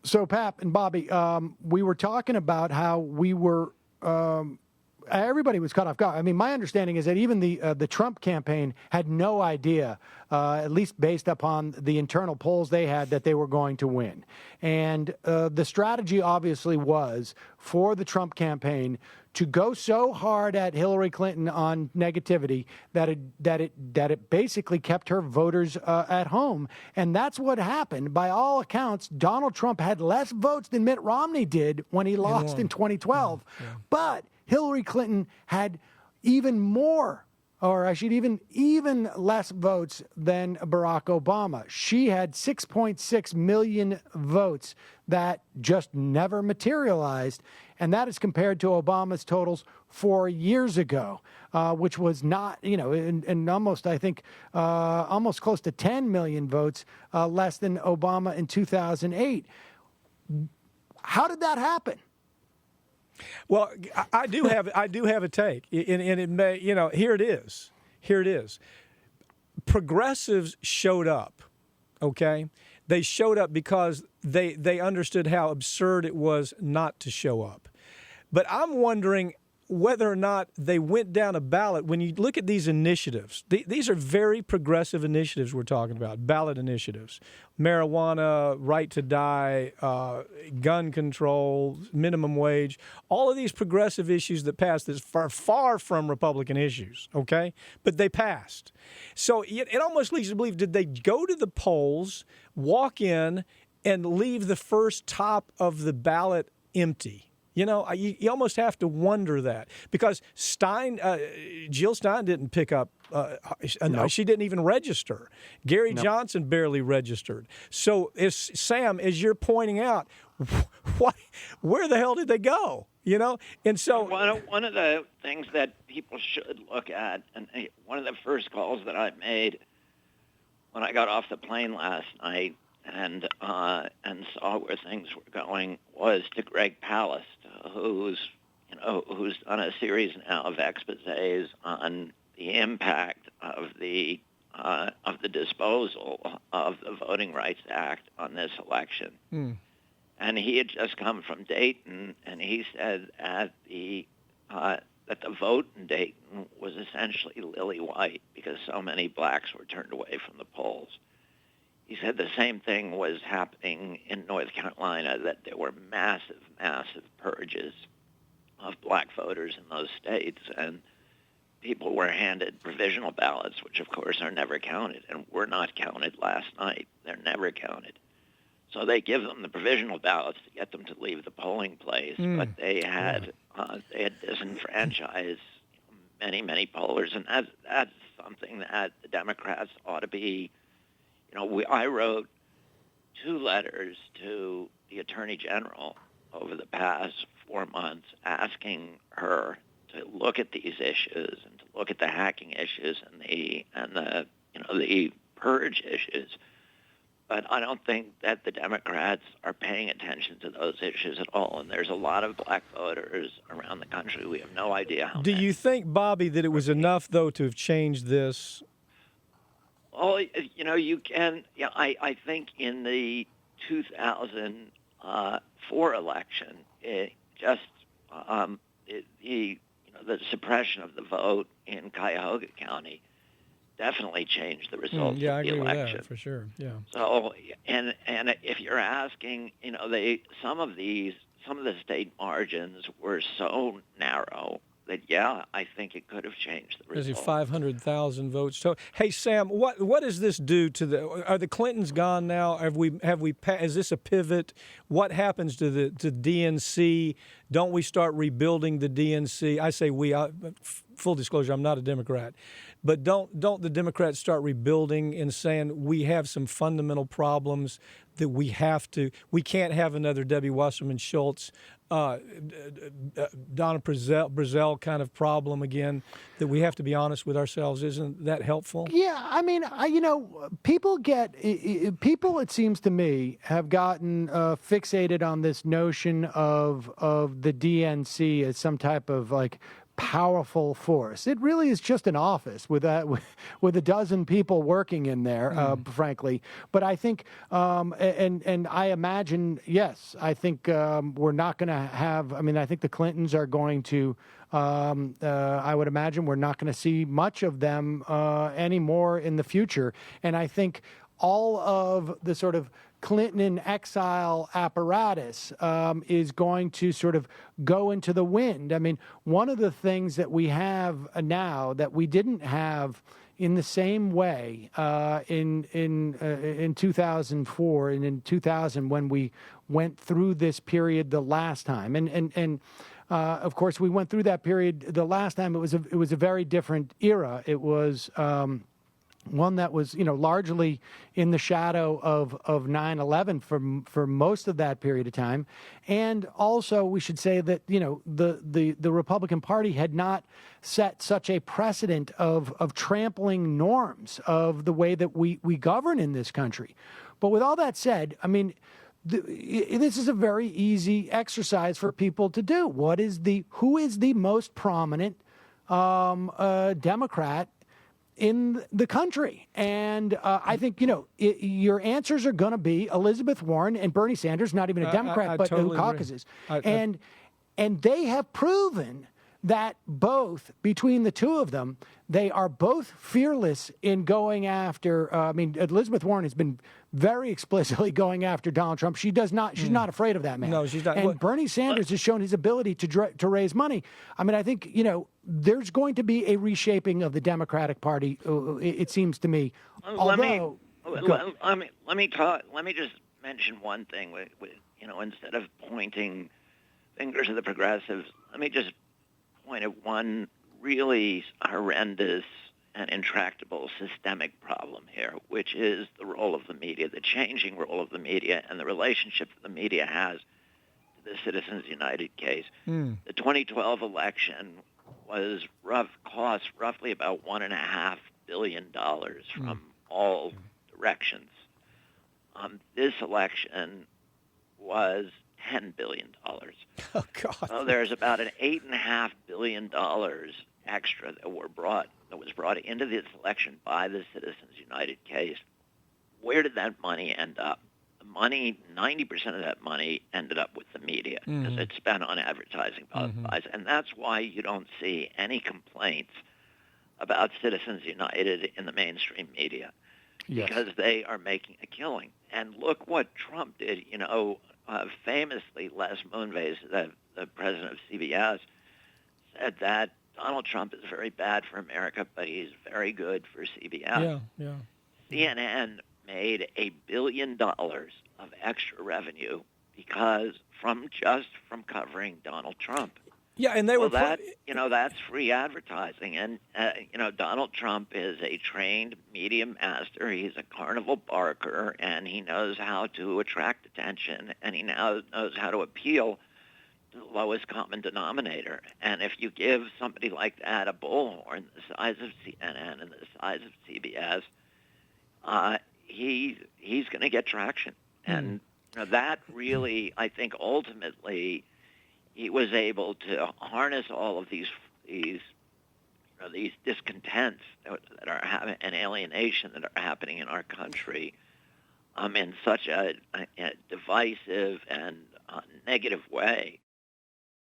So, Pap and Bobby, we were talking about how we were everybody was caught off guard. I mean, my understanding is that even the Trump campaign had no idea, at least based upon the internal polls they had, that they were going to win. And the strategy obviously was for the Trump campaign to go so hard at Hillary Clinton on negativity that it basically kept her voters at home. And that's what happened. By all accounts, Donald Trump had less votes than Mitt Romney did when he lost in 2012. Yeah. But Hillary Clinton had even more, or I should even less votes than Barack Obama. She had 6.6 million votes that just never materialized, and that is compared to Obama's totals 4 years ago, which was not, and almost, I think, almost close to 10 million votes less than Obama in 2008. How did that happen? Well, I do have a take, and it may, here it is. Progressives showed up, okay? They showed up because they understood how absurd it was not to show up. But I'm wondering whether or not they went down a ballot. When you look at these initiatives, these are very progressive initiatives we're talking about, ballot initiatives. Marijuana, right to die, gun control, minimum wage, all of these progressive issues that passed is far from Republican issues, okay? But they passed. So it almost leads you to believe, did they go to the polls, walk in, and leave the first top of the ballot empty? You almost have to wonder that, because Jill Stein didn't pick up. She didn't even register. Gary Johnson barely registered. So, Sam, as you're pointing out, where the hell did they go? And so one of the things that people should look at, and one of the first calls that I made when I got off the plane last night and saw where things were going, was to Greg Palast, who's done a series now of exposés on the impact of the disposal of the Voting Rights Act on this election. And he had just come from Dayton, and he said that the vote in Dayton was essentially lily white because so many blacks were turned away from the polls. He said the same thing was happening in North Carolina, that there were massive purges of black voters in those states, and people were handed provisional ballots, which of course are never counted, and were not counted last night. They're never counted. So they give them the provisional ballots to get them to leave the polling place, but they had disenfranchised many pollers, and that's something that the Democrats ought to be. I wrote 2 letters to the Attorney General over the past 4 months asking her to look at these issues and to look at the hacking issues and the purge issues. But I don't think that the Democrats are paying attention to those issues at all. And there's a lot of black voters around the country. We have no idea how many. Do you think, Bobby, that it was enough, though, to have changed this? Well, you can. I think in the 2004 election, the suppression of the vote in Cuyahoga County definitely changed the results of the election. I agree with that, for sure. Yeah. So, and if you're asking, some of the state margins were so narrow that, I think it could have changed the result. There's 500,000 votes. Hey, Sam, what does this do to are the Clintons gone now? Is this a pivot? What happens to DNC? Don't we start rebuilding the DNC? I say full disclosure, I'm not a Democrat. But don't the Democrats start rebuilding and saying we have some fundamental problems that we can't have another Debbie Wasserman Schultz, Donna Brazell kind of problem again, that we have to be honest with ourselves? Isn't that helpful? Yeah, I mean, people, it seems to me, have gotten fixated on this notion of the DNC as some type of powerful force. It really is just an office with a dozen people working in there, frankly. But I think, and I imagine, yes, I think we're not going to have. I mean, I think the Clintons are going to. I would imagine we're not going to see much of them anymore in the future. And I think all of the sort of Clinton in exile apparatus is going to sort of go into the wind. I mean, one of the things that we have now that we didn't have in the same way in 2004 and in 2000 when we went through this period the last time, and of course we went through that period the last time. It was a very different era. It was one that was, largely in the shadow of 9/11 for most of that period of time. And also we should say that, the Republican Party had not set such a precedent of trampling norms of the way that we govern in this country. But with all that said, I mean, this is a very easy exercise for people to do. Who is the most prominent Democrat in the country? And I think, your answers are going to be Elizabeth Warren and Bernie Sanders, not even a Democrat, but totally who caucuses. And they have proven that both, between the two of them, they are both fearless in going after, Elizabeth Warren has been very explicitly going after Donald Trump. She's not afraid of that man. No, she's not. And Bernie Sanders has shown his ability to raise money. I mean, I think, there's going to be a reshaping of the Democratic Party, it seems to me. Let me just mention one thing. Instead of pointing fingers at the progressives, let me just point at one really horrendous and intractable systemic problem here, which is the role of the media, the changing role of the media, and the relationship that the media has to the Citizens United case. The 2012 election cost roughly about $1.5 billion from all directions. This election was $10 billion. Oh, God. So there's about an $8.5 billion extra that was brought into this election by the Citizens United case. Where did that money end up? The money, 90% of that money ended up with the media because it's spent on advertising buys. And that's why you don't see any complaints about Citizens United in the mainstream media. Yes. Because they are making a killing. And look what Trump did. Famously, Les Moonves, the president of CBS, said that Donald Trump is very bad for America, but he's very good for CBS. Yeah. CNN made $1 billion of extra revenue from covering Donald Trump. Yeah, and they were that's free advertising, and Donald Trump is a trained media master. He's a carnival barker, and he knows how to attract attention, and he now knows how to appeal to the lowest common denominator. And if you give somebody like that a bullhorn the size of CNN and the size of CBS, he's going to get traction. And that really, I think, ultimately, he was able to harness all of these discontents that are having and alienation that are happening in our country in such a divisive and negative way